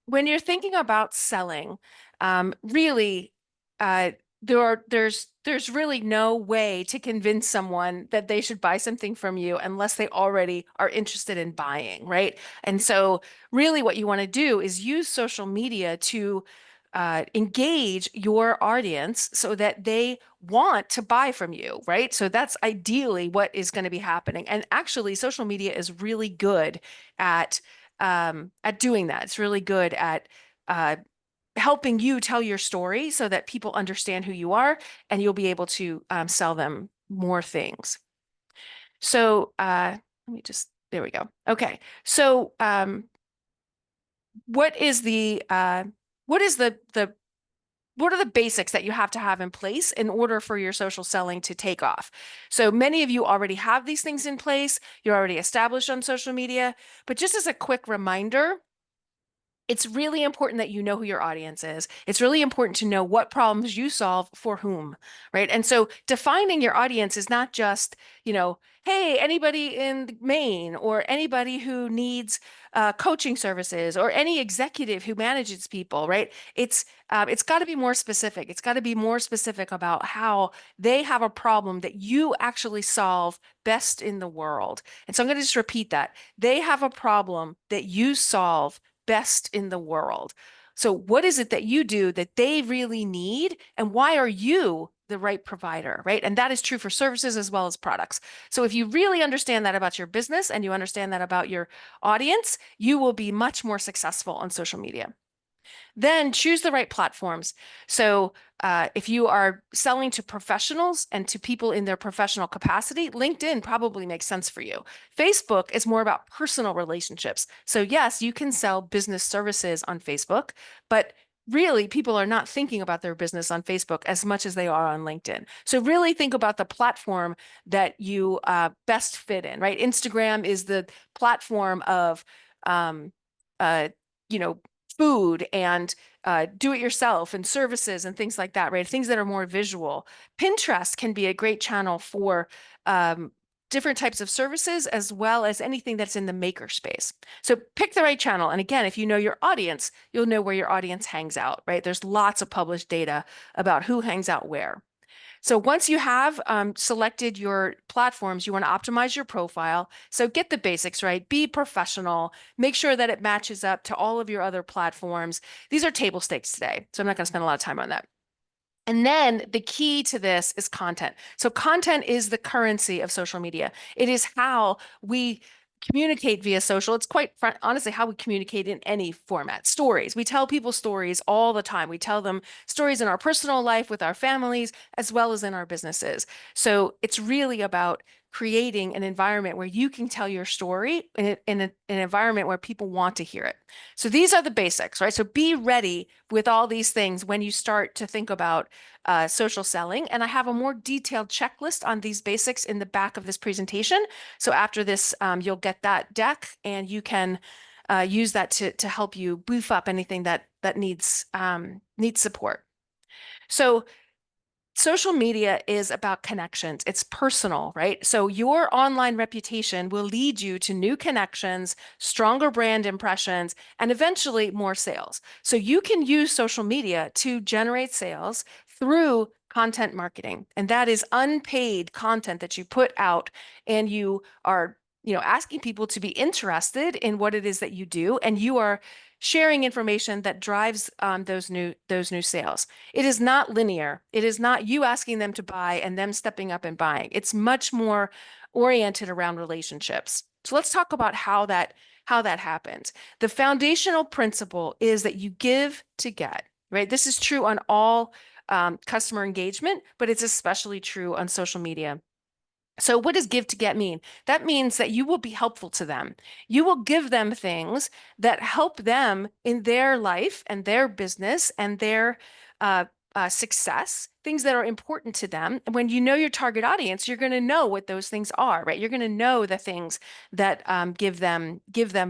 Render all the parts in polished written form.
when you're thinking about selling, really, uh, there's really no way to convince someone that they should buy something from you unless they already are interested in buying, right? And so, really, what you want to do is use social media to engage your audience so that they want to buy from you, right? So that's ideally what is going to be happening. And actually, social media is really good at doing that. It's really good at uh, helping you tell your story so that people understand who you are, and you'll be able to sell them more things. So let me just, there we go. Okay. So what is the what is the what are the basics that you have to have in place in order for your social selling to take off? So many of you already have these things in place. You're already established on social media, but just as a quick reminder, it's really important that you know who your audience is. It's really important to know what problems you solve for whom, right? And so defining your audience is not just, hey, anybody in Maine or anybody who needs coaching services or any executive who manages people, right? It's got to be more specific. It's got to be more specific about how they have a problem that you actually solve best in the world. And so I'm going to just repeat that. They have a problem that you solve best in the world. So, what is it that you do that they really need, and why are you the right provider, right? And that is true for services as well as products. So, if you really understand that about your business and you understand that about your audience, you will be much more successful on social media. Then choose the right platforms. So, if you are selling to professionals and to people in their professional capacity, LinkedIn probably makes sense for you. Facebook is more about personal relationships. So, yes, you can sell business services on Facebook, but really, people are not thinking about their business on Facebook as much as they are on LinkedIn. So, really think about the platform that you best fit in, right? Instagram is the platform of, um, uh, you know, food and do it yourself and services and things like that, right? Things that are more visual. Pinterest can be a great channel for different types of services as well as anything that's in the maker space. So pick the right channel. And again, if you know your audience, you'll know where your audience hangs out, right? There's lots of published data about who hangs out where. So once you have selected your platforms, you want to optimize your profile. So get the basics right, be professional, make sure that it matches up to all of your other platforms. These are table stakes today, so I'm not going to spend a lot of time on that. And then the key to this is content. So content is the currency of social media. It is how we communicate via social. It's quite honestly how we communicate in any format. Stories. We tell people stories all the time. We tell them stories in our personal life with our families as well as in our businesses. So it's really about creating an environment where you can tell your story in an environment where people want to hear it. So these are the basics, right? So be ready with all these things when you start to think about social selling. And I have a more detailed checklist on these basics in the back of this presentation. So after this, you'll get that deck and you can use that to help you beef up anything that needs support. So social media is about connections. It's personal, right? So your online reputation will lead you to new connections, stronger brand impressions, and eventually more sales. So you can use social media to generate sales through content marketing. And that is unpaid content that you put out and you are, asking people to be interested in what it is that you do, and you are sharing information that drives those new sales. It is not linear. It is not you asking them to buy and them stepping up and buying. It's much more oriented around relationships. So let's talk about how that happens. The foundational principle is that you give to get, right? This is true on all customer engagement, but it's especially true on social media. So what does give to get mean? That means that you will be helpful to them. You will give them things that help them in their life and their business and their success things that are important to them. And when you know your target audience, you're going to know what those things are, right? You're going to know the things that give them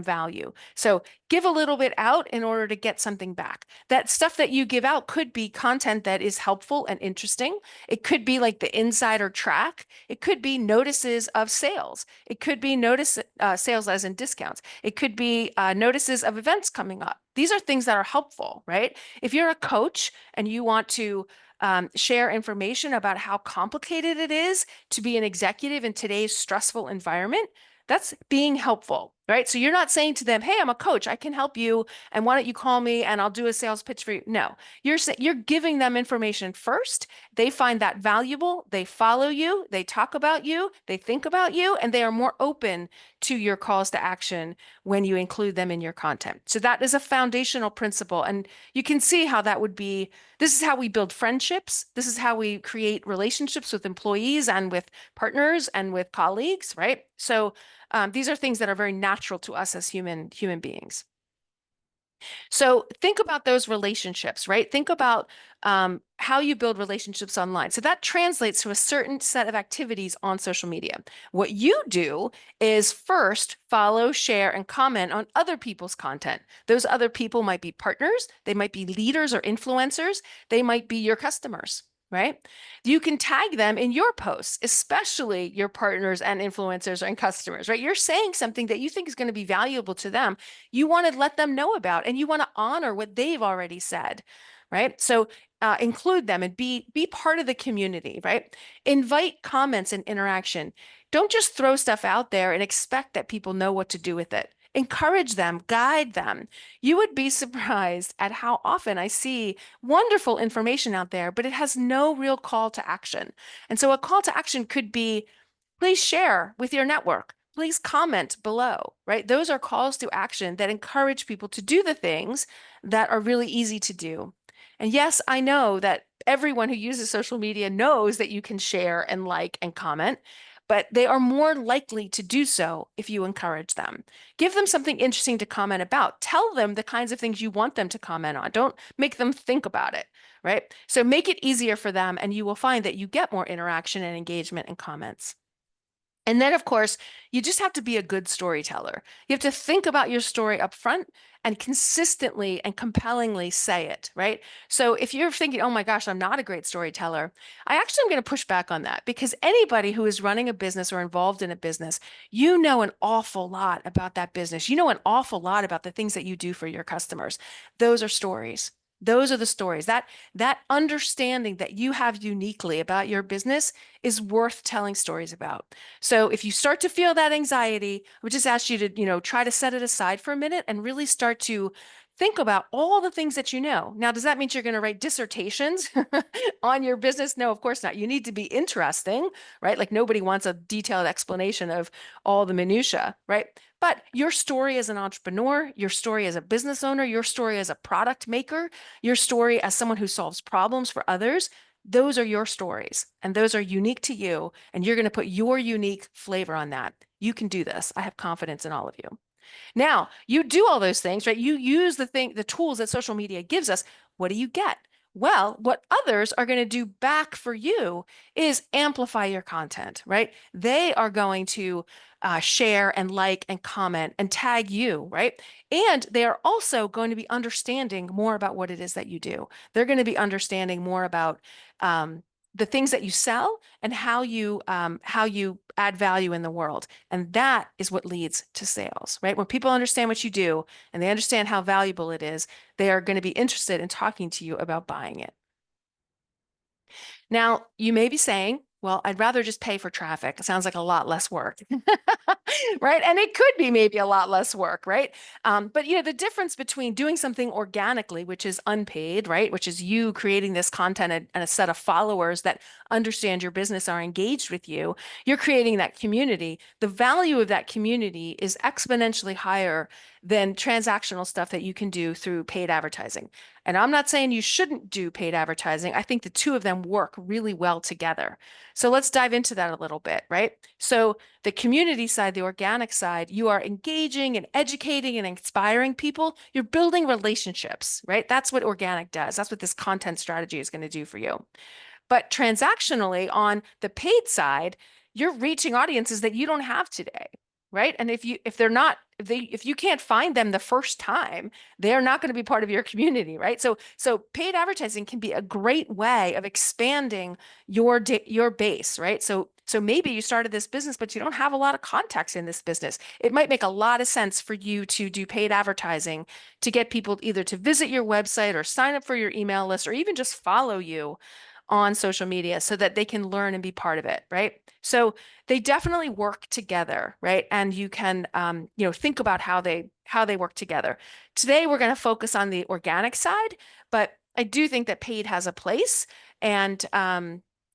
value. So give a little bit out in order to get something back. That stuff that you give out could be content that is helpful and interesting. It could be like the insider track. It could be notices of sales. It could be notice sales as in discounts. It could be notices of events coming up. These are things that are helpful, right? If you're a coach and you want to share information about how complicated it is to be an executive in today's stressful environment, that's being helpful, right? So you're not saying to them, "Hey, I'm a coach. I can help you, and why don't you call me and I'll do a sales pitch for you?" No, you're giving them information first. They find that valuable. They follow you. They talk about you. They think about you, and they are more open to your calls to action when you include them in your content. So that is a foundational principle, and you can see how that would be. This is how we build friendships. This is how we create relationships with employees and with partners and with colleagues, right? So these are things that are very natural to us as human beings. So think about those relationships, right? Think about how you build relationships online. So that translates to a certain set of activities on social media. What you do is first follow, share, and comment on other people's content. Those other people might be partners, they might be leaders or influencers, they might be your customers, right? You can tag them in your posts, especially your partners and influencers and customers, right? You're saying something that you think is going to be valuable to them. You want to let them know about, and you want to honor what they've already said, right? So include them and be part of the community, right? Invite comments and interaction. Don't just throw stuff out there and expect that people know what to do with it. Encourage them, guide them. You would be surprised at how often I see wonderful information out there, but it has no real call to action. And so a call to action could be, please share with your network. Please comment below, right? Those are calls to action that encourage people to do the things that are really easy to do. And yes, I know that everyone who uses social media knows that you can share and like and comment, but they are more likely to do so if you encourage them. Give them something interesting to comment about. Tell them the kinds of things you want them to comment on. Don't make them think about it, right? So make it easier for them, and you will find that you get more interaction and engagement and comments. And then, of course, you just have to be a good storyteller. You have to think about your story up front and consistently and compellingly say it, right? So if you're thinking, oh my gosh, I'm not a great storyteller, I actually am going to push back on that, because anybody who is running a business or involved in a business, you know an awful lot about that business. You know an awful lot about the things that you do for your customers. Those are stories. Those are the stories. That understanding that you have uniquely about your business is worth telling stories about. So if you start to feel that anxiety, I would just ask you to, try to set it aside for a minute and really start to think about all the things that you know. Now, does that mean you're going to write dissertations on your business? No, of course not. You need to be interesting, right? Like nobody wants a detailed explanation of all the minutia, right? But your story as an entrepreneur, your story as a business owner, your story as a product maker, your story as someone who solves problems for others, those are your stories, and those are unique to you, and you're going to put your unique flavor on that. You can do this. I have confidence in all of you. Now, you do all those things, right? You use the tools that social media gives us. What do you get? Well, what others are going to do back for you is amplify your content, right? They are going to share and like and comment and tag you, right? And they are also going to be understanding more about what it is that you do. They're going to be understanding more about the things that you sell and how you add value in the world. And that is what leads to sales, right? When people understand what you do and they understand how valuable it is, they are going to be interested in talking to you about buying it. Now, you may be saying, well, I'd rather just pay for traffic. It sounds like a lot less work, right? And it could be maybe a lot less work, right? But the difference between doing something organically, which is unpaid, right? Which is you creating this content and a set of followers that understand your business, are engaged with you. You're creating that community. The value of that community is exponentially higher than transactional stuff that you can do through paid advertising. And I'm not saying you shouldn't do paid advertising. I think the two of them work really well together. So let's dive into that a little bit, right? So the community side, the organic side, you are engaging and educating and inspiring people. You're building relationships, right? That's what organic does. That's what this content strategy is going to do for you. But transactionally on the paid side, you're reaching audiences that you don't have today, right? And if you can't find them the first time, they're not going to be part of your community, right? So paid advertising can be a great way of expanding your base, right? So maybe you started this business, but you don't have a lot of contacts in this business. It might make a lot of sense for you to do paid advertising to get people either to visit your website or sign up for your email list or even just follow you on social media so that they can learn and be part of it, right? So they definitely work together, right? And you can, think about how they work together. Today, we're going to focus on the organic side, but I do think that paid has a place, and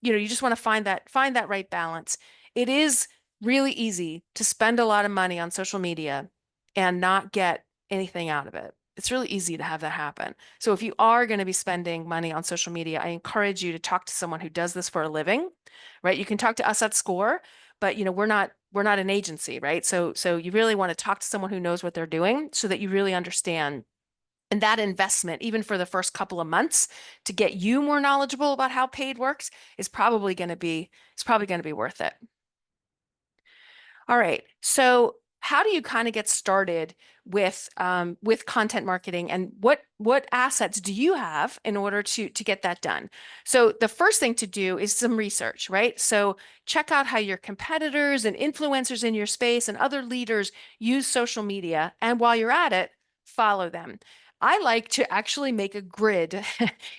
you just want to find that right balance. It is really easy to spend a lot of money on social media and not get anything out of it. It's really easy to have that happen. So if you are going to be spending money on social media, I encourage you to talk to someone who does this for a living, right? You can talk to us at SCORE, but we're not an agency, right? So you really want to talk to someone who knows what they're doing so that you really understand. And that investment, even for the first couple of months, to get you more knowledgeable about how paid works, is probably going to be worth it. All right. So how do you kind of get started with content marketing, and what assets do you have in order to get that done? So the first thing to do is some research, right? So check out how your competitors and influencers in your space and other leaders use social media, and while you're at it, follow them. I like to actually make a grid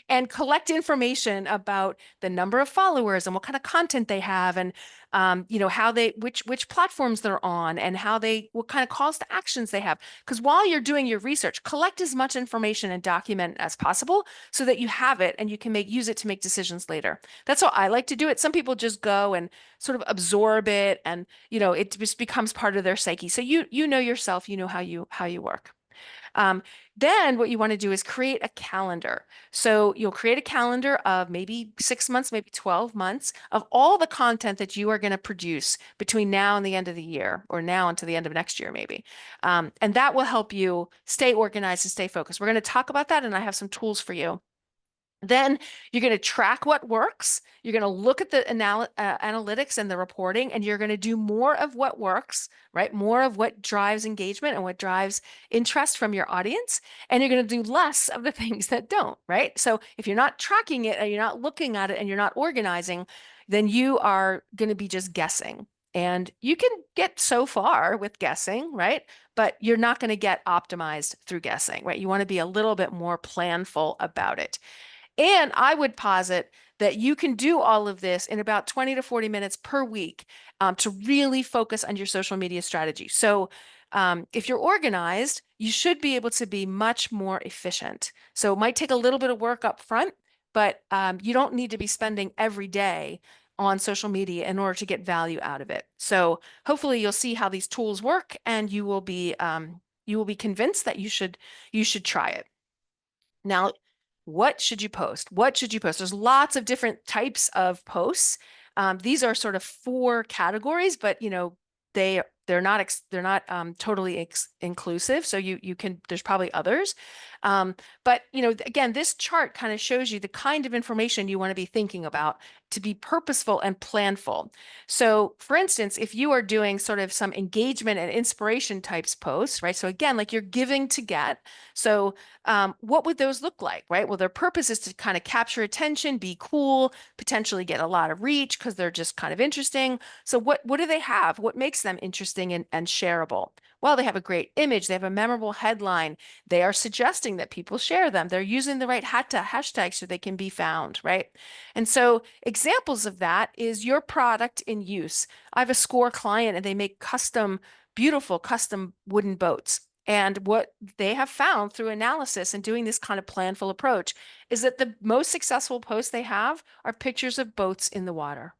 and collect information about the number of followers and what kind of content they have, and how which platforms they're on, and what kind of calls to actions they have. Because while you're doing your research, collect as much information and document as possible so that you have it and you can use it to make decisions later. That's how I like to do it. Some people just go and sort of absorb it, and it just becomes part of their psyche. So you know yourself, you know how you work. Um, then what you want to do is create a calendar. So you'll create a calendar of maybe 6 months, maybe 12 months of all the content that you are going to produce between now and the end of the year, or now until the end of next year, maybe. And that will help you stay organized and stay focused. We're going to talk about that, and I have some tools for you. Then you're going to track what works. You're going to look at the analytics and the reporting, and you're going to do more of what works, right? More of what drives engagement and what drives interest from your audience. And you're going to do less of the things that don't, right? So if you're not tracking it and you're not looking at it and you're not organizing, then you are going to be just guessing. And you can get so far with guessing, right? But you're not going to get optimized through guessing, right? You want to be a little bit more planful about it. And I would posit that you can do all of this in about 20 to 40 minutes per week, to really focus on your social media strategy. So if you're organized, you should be able to be much more efficient. So it might take a little bit of work up front, but you don't need to be spending every day on social media in order to get value out of it. So hopefully you'll see how these tools work, and you will be convinced that you should try it. Now, what should you post? What should you post? There's lots of different types of posts. These are sort of four categories, but they're not totally inclusive. So there's probably others. But again, this chart kind of shows you the kind of information you want to be thinking about to be purposeful and planful. So for instance, if you are doing sort of some engagement and inspiration types posts, right? So again, like you're giving to get. So what would those look like, right? Well, their purpose is to kind of capture attention, be cool, potentially get a lot of reach because they're just kind of interesting. So what do they have? What makes them interesting and shareable? Well, they have a great image. They have a memorable headline. They are suggesting that people share them. They're using the right hashtags so they can be found, right? And so examples of that is your product in use. I have a SCORE client, and they make beautiful custom wooden boats. And what they have found through analysis and doing this kind of planful approach is that the most successful posts they have are pictures of boats in the water.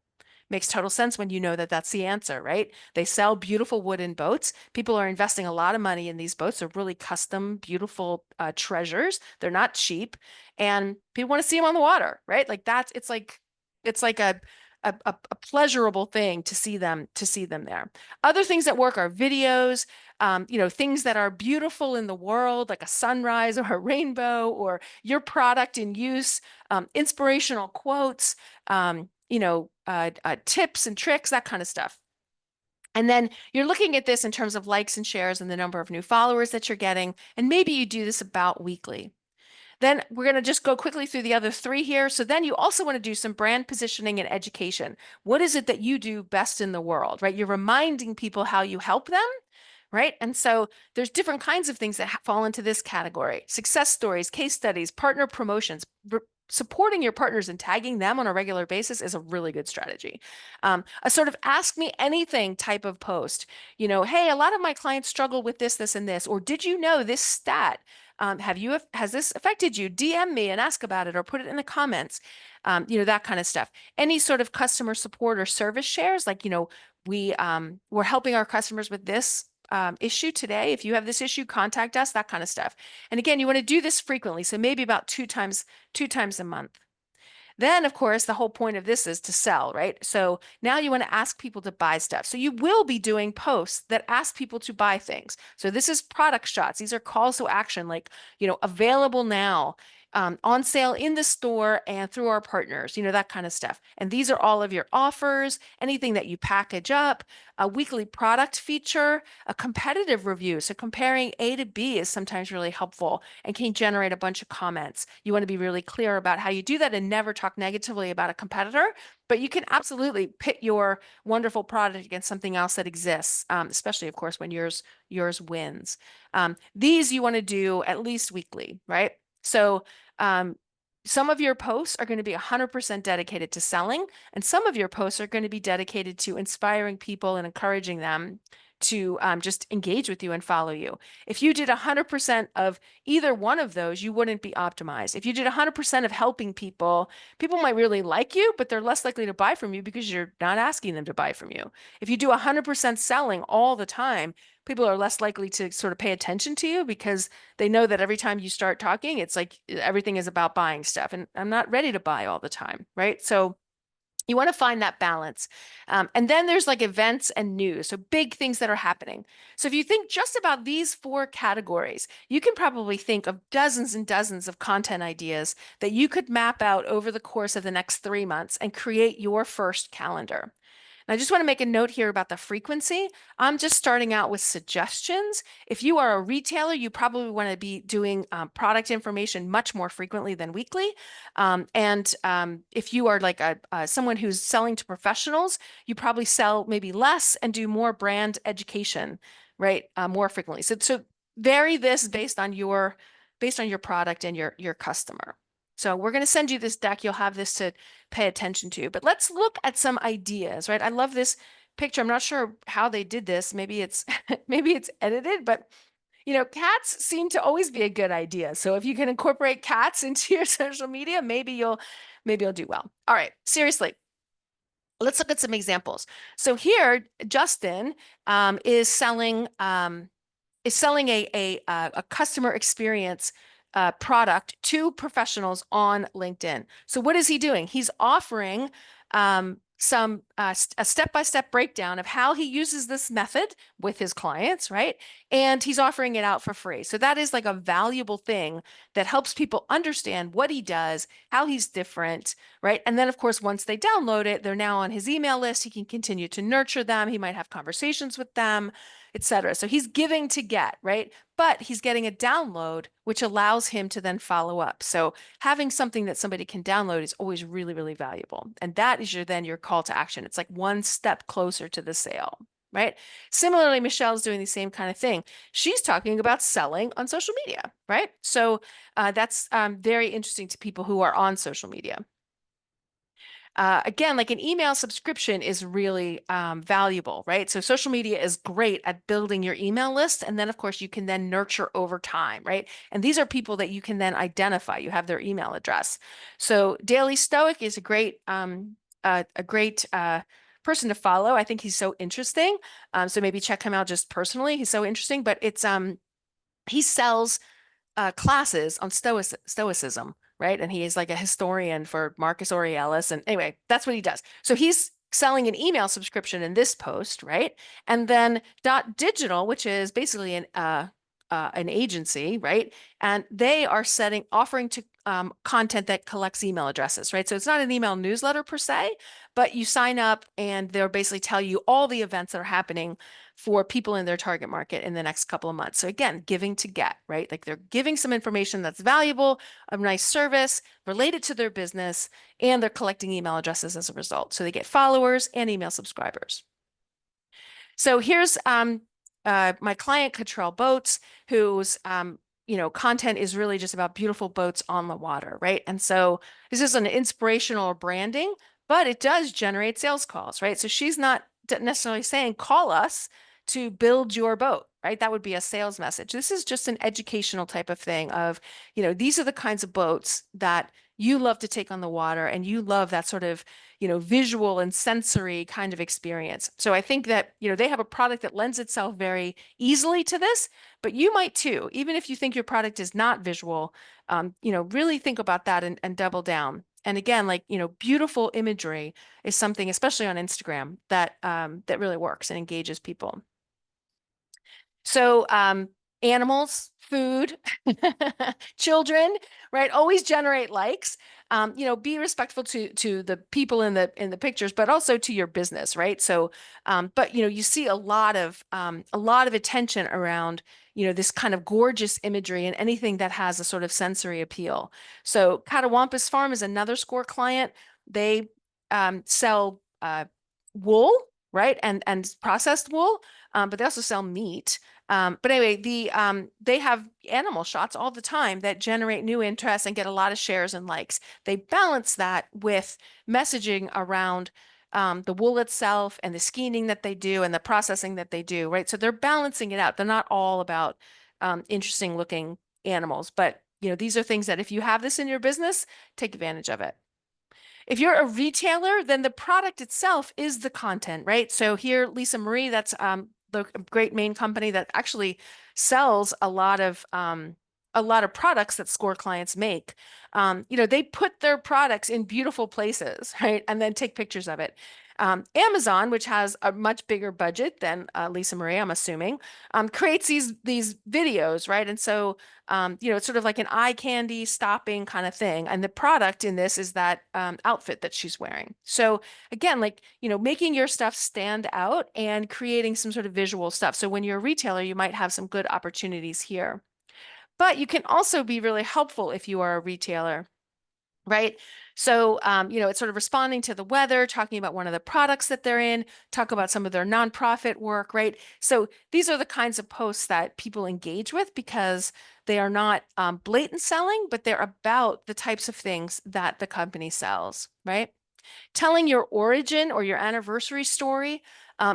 Makes total sense when you know that that's the answer, right? They sell beautiful wooden boats. People are investing a lot of money in these boats. They're really custom, beautiful treasures. They're not cheap, and people want to see them on the water, right? Like it's like a pleasurable thing to see them there. Other things that work are videos. things that are beautiful in the world, like a sunrise or a rainbow, or your product in use, inspirational quotes, tips and tricks, that kind of stuff. And then you're looking at this in terms of likes and shares and the number of new followers that you're getting. And maybe you do this about weekly. Then we're going to just go quickly through the other three here. So then you also want to do some brand positioning and education. What is it that you do best in the world, right? You're reminding people how you help them, right? And so there's different kinds of things that fall into this category. Success stories, case studies, partner promotions. Supporting your partners and tagging them on a regular basis is a really good strategy. A sort of ask me anything type of post, hey, a lot of my clients struggle with this, this, and this, or did you know this stat? Has this affected you? DM me and ask about it or put it in the comments, that kind of stuff. Any sort of customer support or service shares, like, we're helping our customers with this issue today. If you have this issue, contact us, that kind of stuff. And again, you want to do this frequently. So maybe about two times a month. Then, of course, the whole point of this is to sell, right? So now you want to ask people to buy stuff. So you will be doing posts that ask people to buy things. So this is product shots. These are calls to action, like, available now, on sale in the store and through our partners, that kind of stuff. And these are all of your offers, anything that you package up, a weekly product feature, a competitive review. So comparing A to B is sometimes really helpful and can generate a bunch of comments. You want to be really clear about how you do that and never talk negatively about a competitor, but you can absolutely pit your wonderful product against something else that exists, especially, of course, when yours wins. These you want to do at least weekly, right? So some of your posts are going to be 100% dedicated to selling, and some of your posts are going to be dedicated to inspiring people and encouraging them to just engage with you and follow you. If you did 100% of either one of those, you wouldn't be optimized. If you did 100% of helping people, people might really like you, but they're less likely to buy from you because you're not asking them to buy from you. If you do 100% selling all the time, people are less likely to sort of pay attention to you because they know that every time you start talking, it's like everything is about buying stuff. And I'm not ready to buy all the time, right? So you want to find that balance. And then there's like events and news. So big things that are happening. So if you think just about these four categories, you can probably think of dozens and dozens of content ideas that you could map out over the course of the next 3 months and create your first calendar. And I just want to make a note here about the frequency. I'm just starting out with suggestions. If you are a retailer, you probably want to be doing product information much more frequently than weekly. If you are like someone who's selling to professionals, you probably sell maybe less and do more brand education, right? More frequently. So vary this based on your product and your customer. So we're going to send you this deck. You'll have this to pay attention to. But let's look at some ideas, right? I love this picture. I'm not sure how they did this. Maybe it's maybe it's edited, but cats seem to always be a good idea. So if you can incorporate cats into your social media, maybe you'll do well. All right, seriously. Let's look at some examples. So here, Justin is selling a customer experience product to professionals on LinkedIn. So what is he doing? He's offering a step-by-step breakdown of how he uses this method with his clients, right? And he's offering it out for free. So that is like a valuable thing that helps people understand what he does, how he's different, right? And then, of course, once they download it, they're now on his email list. He can continue to nurture them. He might have conversations with them, etc. So he's giving to get, right? But he's getting a download, which allows him to then follow up. So having something that somebody can download is always really, really valuable. And that is your call to action. It's like one step closer to the sale, right? Similarly, Michelle's doing the same kind of thing. She's talking about selling on social media, right? So that's very interesting to people who are on social media. Again, like an email subscription is really valuable, right? So social media is great at building your email list. And then, of course, you can then nurture over time, right? And these are people that you can then identify. You have their email address. So Daily Stoic is a great person to follow. I think he's so interesting. So maybe check him out just personally. He's so interesting, but it's he sells classes on stoicism, right? And he is like a historian for Marcus Aurelius. And anyway, that's what he does. So he's selling an email subscription in this post, right? And then Dot Digital, which is basically an agency, right? And they are offering to content that collects email addresses, right? So it's not an email newsletter per se, but you sign up and they'll basically tell you all the events that are happening for people in their target market in the next couple of months. So again, giving to get, right? Like they're giving some information that's valuable, a nice service related to their business, and they're collecting email addresses as a result. So they get followers and email subscribers. So here's my client, Cottrell Boats, whose content is really just about beautiful boats on the water, right? And so this is an inspirational branding, but it does generate sales calls, right? So she's not necessarily saying, call us to build your boat, right? That would be a sales message. This is just an educational type of thing of, these are the kinds of boats that you love to take on the water and you love that sort of visual and sensory kind of experience. So I think that, they have a product that lends itself very easily to this, but you might too, even if you think your product is not visual, really think about that and double down. And again, like, beautiful imagery is something, especially on Instagram, that that really works and engages people. So animals, food, children, right? Always generate likes. Be respectful to the people in the pictures, but also to your business, right? So, but you see a lot of attention around this kind of gorgeous imagery and anything that has a sort of sensory appeal. So, Catawampus Farm is another SCORE client. They sell wool, right, and processed wool, but they also sell meat. But anyway, they have animal shots all the time that generate new interest and get a lot of shares and likes. They balance that with messaging around the wool itself and the skening that they do and the processing that they do, right? So they're balancing it out. They're not all about interesting looking animals, but these are things that if you have this in your business, take advantage of it. If you're a retailer, then the product itself is the content, right? So here, Lisa Marie, that's the great Maine company that actually sells a lot of products that SCORE clients make. They put their products in beautiful places, right? And then take pictures of it. Amazon, which has a much bigger budget than Lisa Marie, I'm assuming, creates these videos, right? And so, it's sort of like an eye candy stopping kind of thing. And the product in this is that outfit that she's wearing. So again, like, making your stuff stand out and creating some sort of visual stuff. So when you're a retailer, you might have some good opportunities here. But you can also be really helpful if you are a retailer, right? So, it's sort of responding to the weather, talking about one of the products that they're in, talk about some of their nonprofit work, right? So these are the kinds of posts that people engage with because they are not blatant selling, but they're about the types of things that the company sells, right? Telling your origin or your anniversary story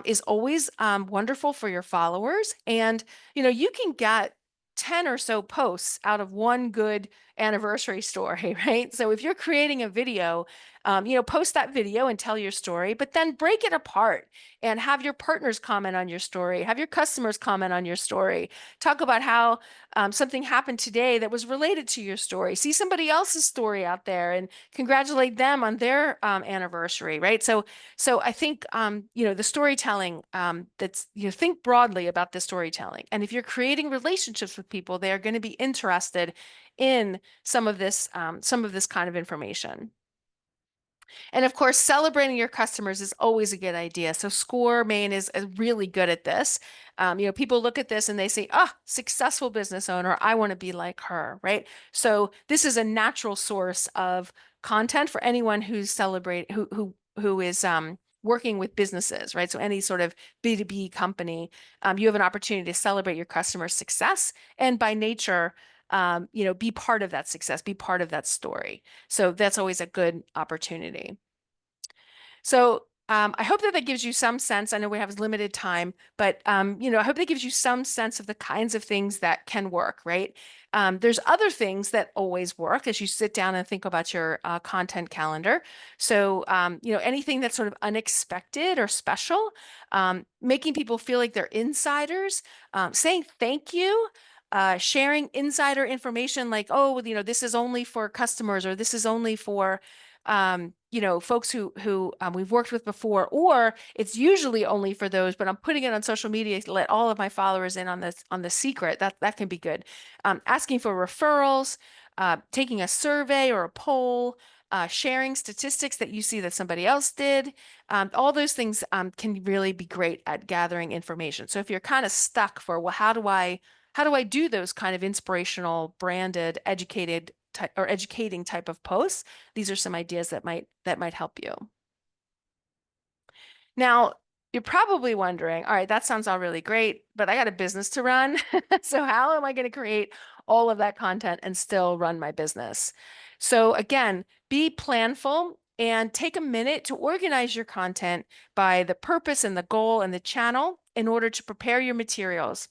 is always wonderful for your followers. And, you can get 10 or so posts out of one good anniversary story, right? So if you're creating a video, post that video and tell your story, but then break it apart and have your partners comment on your story, have your customers comment on your story, talk about how something happened today that was related to your story, see somebody else's story out there and congratulate them on their anniversary, right? So I think, the storytelling, that's, think broadly about the storytelling. And if you're creating relationships with people, they are going to be interested in some of this kind of information. And of course, celebrating your customers is always a good idea. So SCORE Maine is really good at this. People look at this and they say, successful business owner, I want to be like her, right? So this is a natural source of content for anyone who's who is working with businesses, right? So any sort of B2B company, you have an opportunity to celebrate your customer's success. And by nature, be part of that success, be part of that story. So that's always a good opportunity. So I hope that gives you some sense. I know we have limited time, but I hope that gives you some sense of the kinds of things that can work, right? There's other things that always work as you sit down and think about your content calendar. So, anything that's sort of unexpected or special, making people feel like they're insiders, saying thank you, sharing insider information like, oh, this is only for customers or this is only for, folks who we've worked with before, or it's usually only for those, but I'm putting it on social media to let all of my followers in on the secret. That can be good. Asking for referrals, taking a survey or a poll, sharing statistics that you see that somebody else did. All those things can really be great at gathering information. So if you're kind of stuck for, well, how do I do those kind of inspirational, branded, educated or educating type of posts? These are some ideas that might help you. Now, you're probably wondering, all right, that sounds all really great, but I got a business to run. So how am I going to create all of that content and still run my business? So again, be planful and take a minute to organize your content by the purpose and the goal and the channel in order to prepare your materials.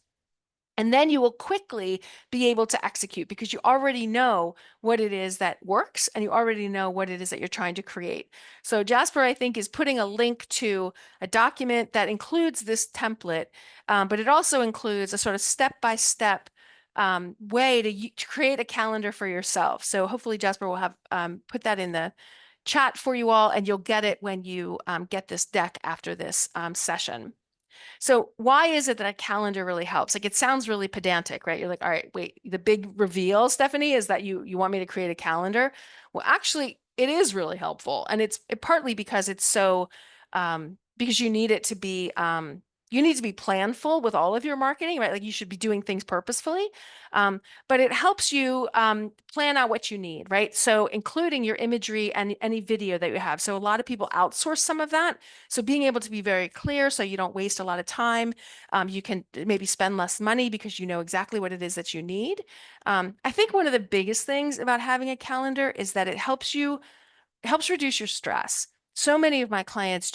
And then you will quickly be able to execute because you already know what it is that works and you already know what it is that you're trying to create. So Jasper, I think, is putting a link to a document that includes this template, but it also includes a sort of step-by-step way to create a calendar for yourself. So hopefully Jasper will have put that in the chat for you all, and you'll get it when you get this deck after this session. So why is it that a calendar really helps? Like, it sounds really pedantic, right? You're like, all right, wait, the big reveal, Stephanie, is that you want me to create a calendar? Well, actually, it is really helpful. And it's partly because it's so because you need it to be you need to be planful with all of your marketing, right? Like, you should be doing things purposefully. But it helps you plan out what you need, right? So including your imagery and any video that you have. So a lot of people outsource some of that. So being able to be very clear so you don't waste a lot of time, you can maybe spend less money because you know exactly what it is that you need. I think one of the biggest things about having a calendar is that it helps reduce your stress. So many of my clients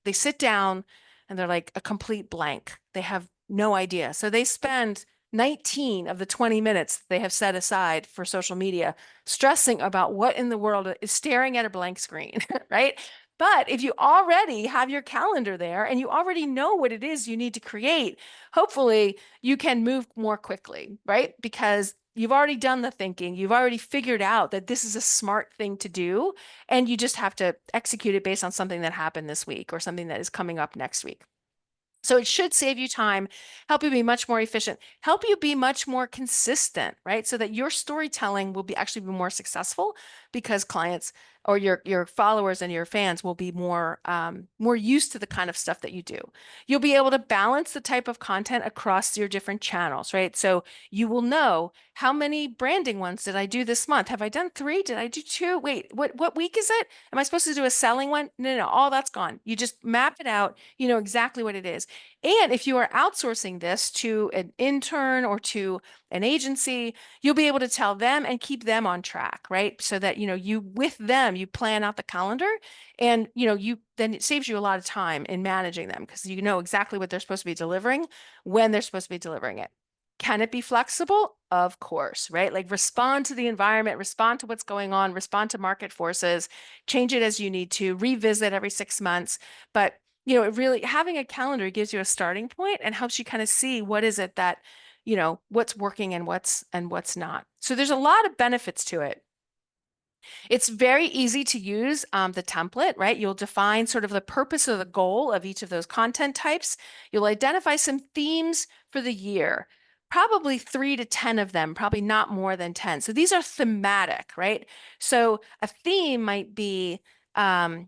they sit down and they're like a complete blank. They have no idea. So they spend 19 of the 20 minutes they have set aside for social media stressing about what in the world is staring at a blank screen, right? But if you already have your calendar there and you already know what it is you need to create, hopefully you can move more quickly, right? Because you've already done the thinking. You've already figured out that this is a smart thing to do, and you just have to execute it based on something that happened this week or something that is coming up next week. So it should save you time, help you be much more efficient, help you be much more consistent, right? So that your storytelling will actually be more successful because clients or your followers and your fans will be more used to the kind of stuff that you do. You'll be able to balance the type of content across your different channels, right? So you will know, how many branding ones did I do this month? Have I done 3? Did I do 2? Wait, what week is it? Am I supposed to do a selling one? No, all that's gone. You just map it out. You know exactly what it is. And if you are outsourcing this to an intern or to an agency, you'll be able to tell them and keep them on track, right? So that, you with them, you plan out the calendar and, then it saves you a lot of time in managing them because you know exactly what they're supposed to be delivering when they're supposed to be delivering it. Can it be flexible? Of course, right? Like, respond to the environment, respond to what's going on, respond to market forces, change it as you need to, revisit every 6 months. But it really, having a calendar gives you a starting point and helps you kind of see what is it that, what's working and what's not. So there's a lot of benefits to it. It's very easy to use the template, right? You'll define sort of the purpose or the goal of each of those content types. You'll identify some themes for the year, probably 3 to 10 of them, probably not more than 10. So these are thematic, right? So a theme might be, a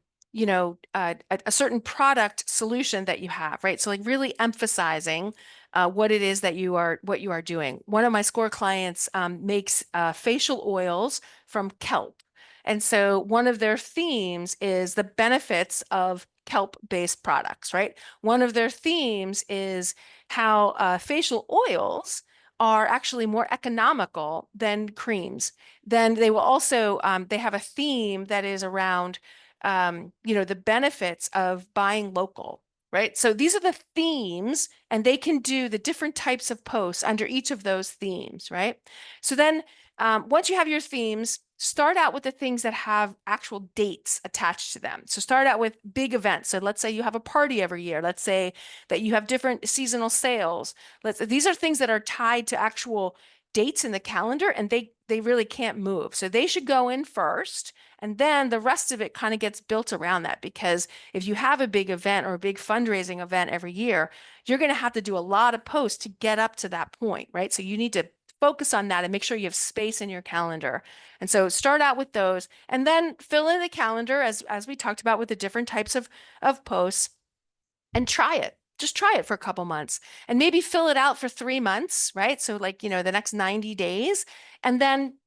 certain product solution that you have, right? So like really emphasizing what it is that you are doing. One of my SCORE clients makes facial oils from kelp. And so one of their themes is the benefits of kelp-based products, right? One of their themes is how facial oils are actually more economical than creams. Then they will also, they have a theme that is around, the benefits of buying local, right? So these are the themes, and they can do the different types of posts under each of those themes, right? So then once you have your themes, start out with the things that have actual dates attached to them. So start out with big events. So let's say you have a party every year. Let's say that you have different seasonal sales. These are things that are tied to actual dates in the calendar and they really can't move. So they should go in first, and then the rest of it kind of gets built around that, because if you have a big event or a big fundraising event every year, you're going to have to do a lot of posts to get up to that point, right? So you need to focus on that and make sure you have space in your calendar. And so start out with those and then fill in the calendar as we talked about with the different types of posts, and try it. Just try it for a couple months and maybe fill it out for 3 months, right? So like, the next 90 days, and then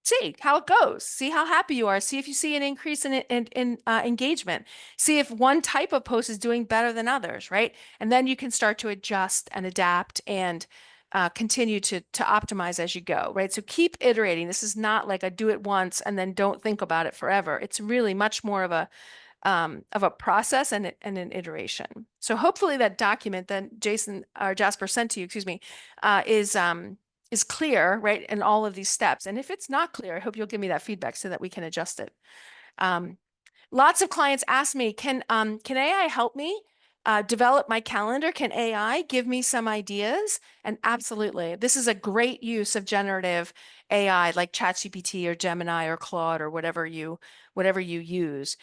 see how it goes. See how happy you are. See if you see an increase in engagement. See if one type of post is doing better than others, right? And then you can start to adjust and adapt and continue to optimize as you go, right? So keep iterating. This is not like a do it once and then don't think about it forever. It's really much more of a process and an iteration. So hopefully that document that Jason or Jasper sent to you, excuse me, is clear, right? In all of these steps. And if it's not clear, I hope you'll give me that feedback so that we can adjust it. Lots of clients ask me, can AI help me develop my calendar? Can AI give me some ideas? And absolutely, this is a great use of generative AI like ChatGPT or Gemini or Claude or whatever you use.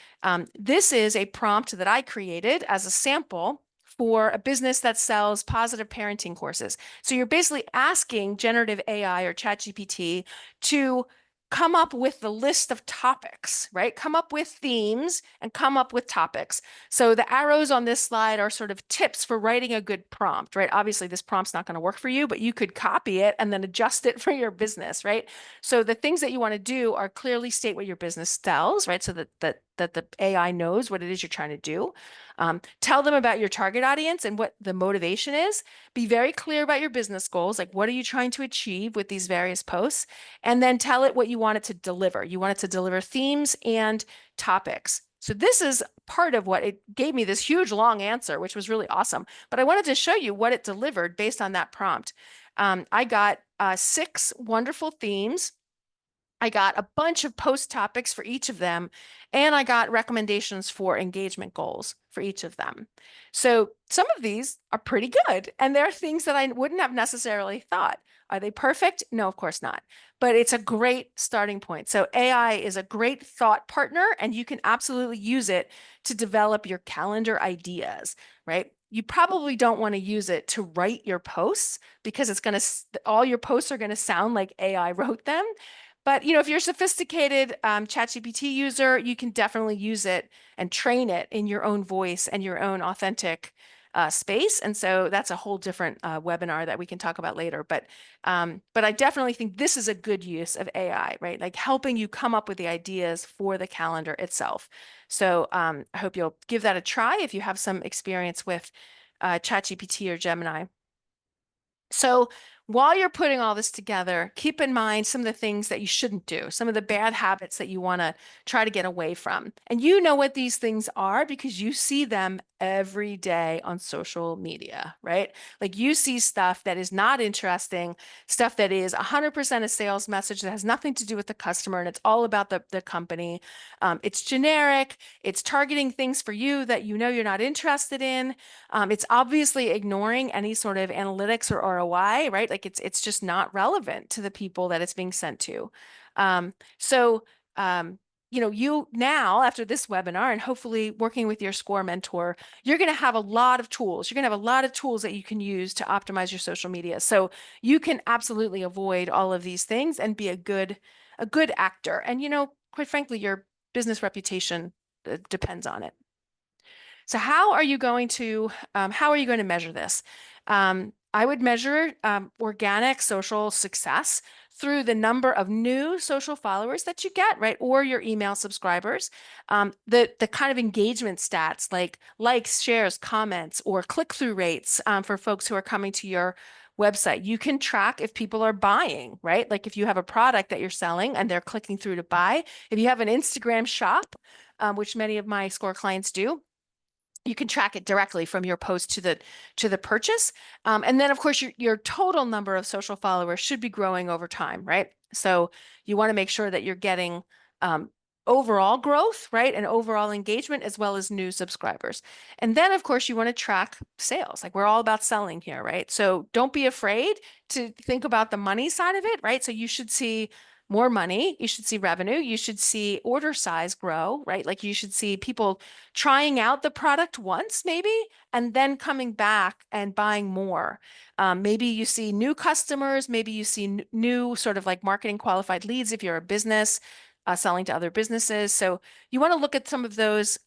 This is a prompt that I created as a sample for a business that sells positive parenting courses. So you're basically asking generative AI or ChatGPT to come up with the list of topics, right? Come up with themes and come up with topics. So the arrows on this slide are sort of tips for writing a good prompt, right? Obviously, this prompt's not going to work for you, but you could copy it and then adjust it for your business, right? So the things that you want to do are clearly state what your business sells, right? So that the AI knows what it is you're trying to do. Tell them about your target audience and what the motivation is. Be very clear about your business goals, like what are you trying to achieve with these various posts, and then tell it what you want it to deliver. You want it to deliver themes and topics. So this is part of what it gave me this huge long answer, which was really awesome. But I wanted to show you what it delivered based on that prompt. I got 6 wonderful themes. I got a bunch of post topics for each of them, and I got recommendations for engagement goals for each of them. So some of these are pretty good, and they're things that I wouldn't have necessarily thought. Are they perfect? No, of course not. But it's a great starting point. So AI is a great thought partner, and you can absolutely use it to develop your calendar ideas, right? You probably don't want to use it to write your posts because it's going to, all your posts are going to sound like AI wrote them. But if you're a sophisticated ChatGPT user, you can definitely use it and train it in your own voice and your own authentic space. And so that's a whole different webinar that we can talk about later. But I definitely think this is a good use of AI, right? Like helping you come up with the ideas for the calendar itself. So I hope you'll give that a try if you have some experience with ChatGPT or Gemini. So while you're putting all this together, keep in mind some of the things that you shouldn't do, some of the bad habits that you want to try to get away from. And you know what these things are because you see them every day on social media, right? Like you see stuff that is not interesting, stuff that is 100% a sales message that has nothing to do with the customer, and it's all about the company. It's generic, it's targeting things for you that you're not interested in. It's obviously ignoring any sort of analytics or ROI, right? Like it's just not relevant to the people that it's being sent to. So you now, after this webinar and hopefully working with your SCORE mentor, you're going to have a lot of tools. You're going to have a lot of tools that you can use to optimize your social media. So you can absolutely avoid all of these things and be a good actor. And quite frankly, your business reputation depends on it. So how are you going to measure this? I would measure organic social success through the number of new social followers that you get, right? Or your email subscribers. The kind of engagement stats like likes, shares, comments, or click-through rates for folks who are coming to your website. You can track if people are buying, right? Like if you have a product that you're selling and they're clicking through to buy. If you have an Instagram shop, which many of my SCORE clients do, you can track it directly from your post to the purchase. And then of course your total number of social followers should be growing over time, right? So you want to make sure that you're getting overall growth, right? And overall engagement as well as new subscribers. And then of course you want to track sales. Like we're all about selling here, right? So don't be afraid to think about the money side of it, right? So you should see more money, you should see revenue, you should see order size grow, right? Like you should see people trying out the product once maybe, and then coming back and buying more. Maybe you see new customers, maybe you see new sort of like marketing qualified leads if you're a business selling to other businesses. So you want to look at some of those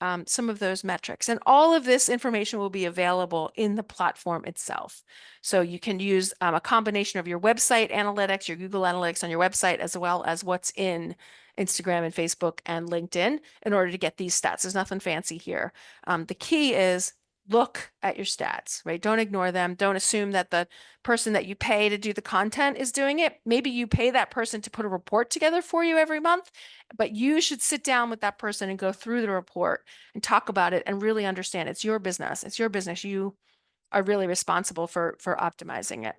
metrics, and all of this information will be available in the platform itself. So you can use a combination of your website analytics, your Google Analytics on your website, as well as what's in Instagram and Facebook and LinkedIn in order to get these stats. There's nothing fancy here. The key is look at your stats, right? Don't ignore them. Don't assume that the person that you pay to do the content is doing it. Maybe you pay that person to put a report together for you every month, but you should sit down with that person and go through the report and talk about it and really understand it's your business. It's your business. You are really responsible for optimizing it.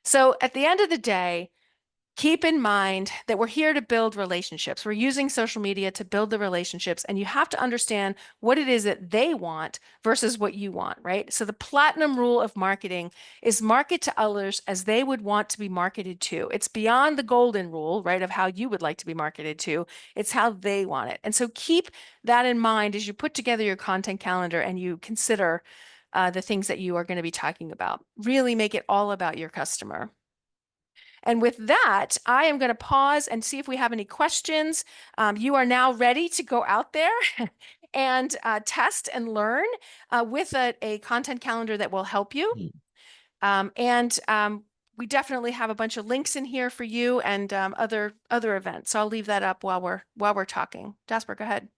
So at the end of the day, keep in mind that we're here to build relationships. We're using social media to build the relationships, and you have to understand what it is that they want versus what you want, right? So the platinum rule of marketing is market to others as they would want to be marketed to. It's beyond the golden rule, right, of how you would like to be marketed to. It's how they want it. And so keep that in mind as you put together your content calendar and you consider the things that you are going to be talking about. Really make it all about your customer. And with that, I am going to pause and see if we have any questions. You are now ready to go out there and test and learn with a content calendar that will help you. We definitely have a bunch of links in here for you and other events. So I'll leave that up while we're talking. Jasper, go ahead.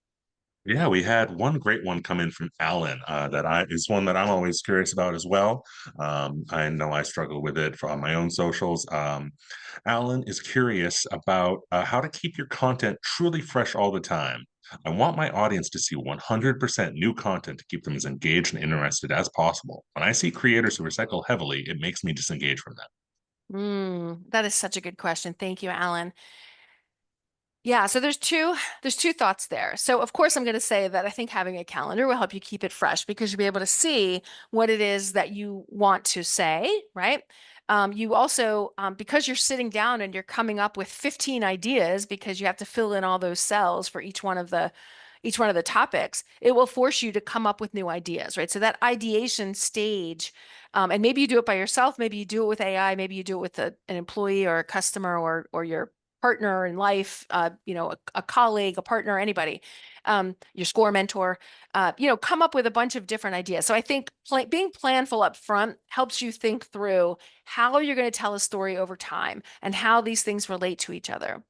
Yeah, we had one great one come in from Alan that I is one that I'm always curious about as well. I know I struggle with it on my own socials. Alan is curious about how to keep your content truly fresh all the time. I want my audience to see 100% new content to keep them as engaged and interested as possible. When I see creators who recycle heavily, it makes me disengage from them. That is such a good question. Thank you, Alan. Yeah, so there's two thoughts there. So of course I'm going to say that I think having a calendar will help you keep it fresh because you'll be able to see what it is that you want to say, right? You also, because you're sitting down and you're coming up with 15 ideas because you have to fill in all those cells for each one of the topics, it will force you to come up with new ideas, right? So that ideation stage, and maybe you do it by yourself, maybe you do it with AI, maybe you do it with an employee or a customer or your partner in life, a colleague, a partner, anybody, your score mentor, come up with a bunch of different ideas. So I think being planful up front helps you think through how you're going to tell a story over time and how these things relate to each other.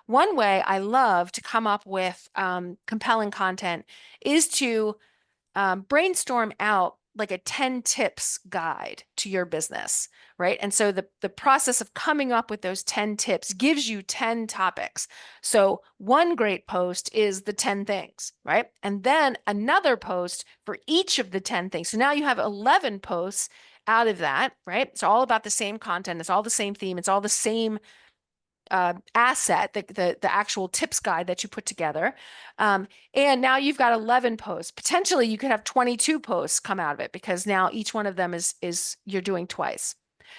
One way I love to come up with compelling content is to brainstorm out like a 10 tips guide to your business, right? And so the process of coming up with those 10 tips gives you 10 topics. So one great post is the 10 things, right? And then another post for each of the 10 things. So now you have 11 posts out of that, right? It's all about the same content. It's all the same theme. It's all the same asset, the actual tips guide that you put together. And now you've got 11 posts. Potentially you could have 22 posts come out of it because now each one of them is you're doing twice.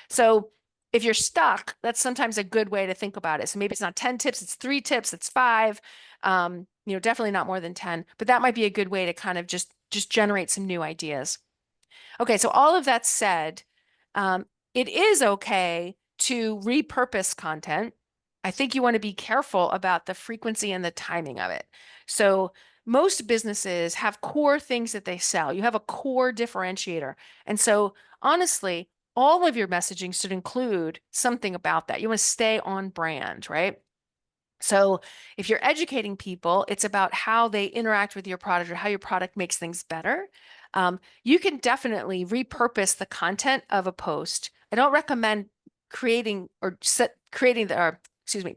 So if you're stuck, that's sometimes a good way to think about it. So maybe it's not 10 tips, it's 3 tips, it's 5. Definitely not more than 10, but that might be a good way to kind of just generate some new ideas. Okay, so all of that said, it is okay to repurpose content. I think you want to be careful about the frequency and the timing of it. So most businesses have core things that they sell. You have a core differentiator. And so honestly, all of your messaging should include something about that. You want to stay on brand, right? So if you're educating people, it's about how they interact with your product or how your product makes things better. You can definitely repurpose the content of a post. I don't recommend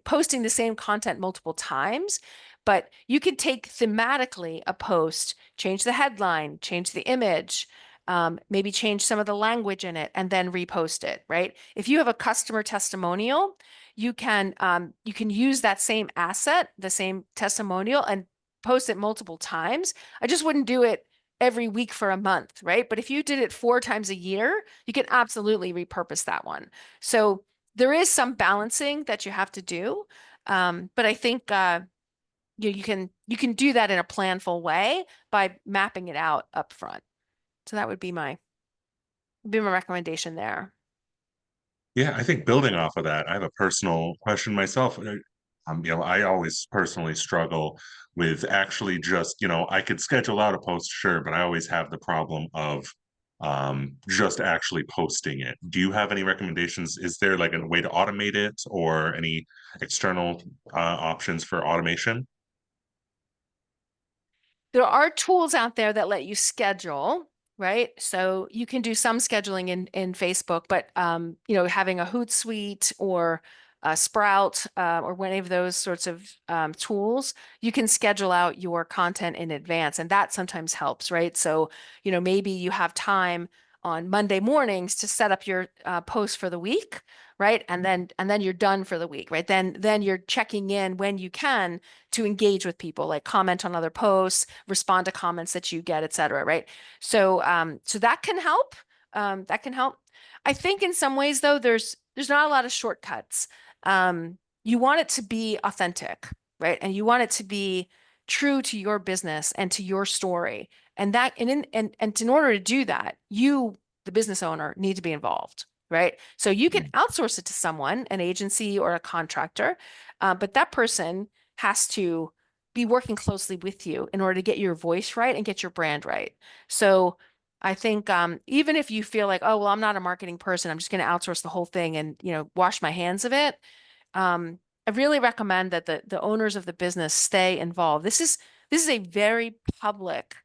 posting the same content multiple times, but you can take thematically a post, change the headline, change the image, maybe change some of the language in it and then repost it, right? If you have a customer testimonial, you can use that same asset, the same testimonial, and post it multiple times. I just wouldn't do it every week for a month, right? But if you did it 4 times a year, you can absolutely repurpose that one. So there is some balancing that you have to do. But I think you can do that in a planful way by mapping it out up front. So that would be my recommendation there. Yeah, I think building off of that, I have a personal question myself. I always personally struggle with actually just, I could schedule out a post, sure, but I always have the problem of just actually posting it. Do you have any recommendations? Is there like a way to automate it or any external options for automation? There are tools out there that let you schedule, right? So you can do some scheduling in Facebook, but having a Hootsuite or a Sprout or any of those sorts of tools, you can schedule out your content in advance, and that sometimes helps, right? So maybe you have time on Monday mornings to set up your post for the week, right? And then you're done for the week, right? Then you're checking in when you can to engage with people, like comment on other posts, respond to comments that you get, et cetera, right? So that can help. That can help. I think in some ways, though, there's not a lot of shortcuts. You want it to be authentic, right? And you want it to be true to your business and to your story. And in order to do that, you, the business owner, need to be involved, right? So you can outsource it to someone, an agency or a contractor, but that person has to be working closely with you in order to get your voice right and get your brand right. So I think even if you feel like, oh, well, I'm not a marketing person, I'm just going to outsource the whole thing and wash my hands of it. I really recommend that the owners of the business stay involved. This is a very public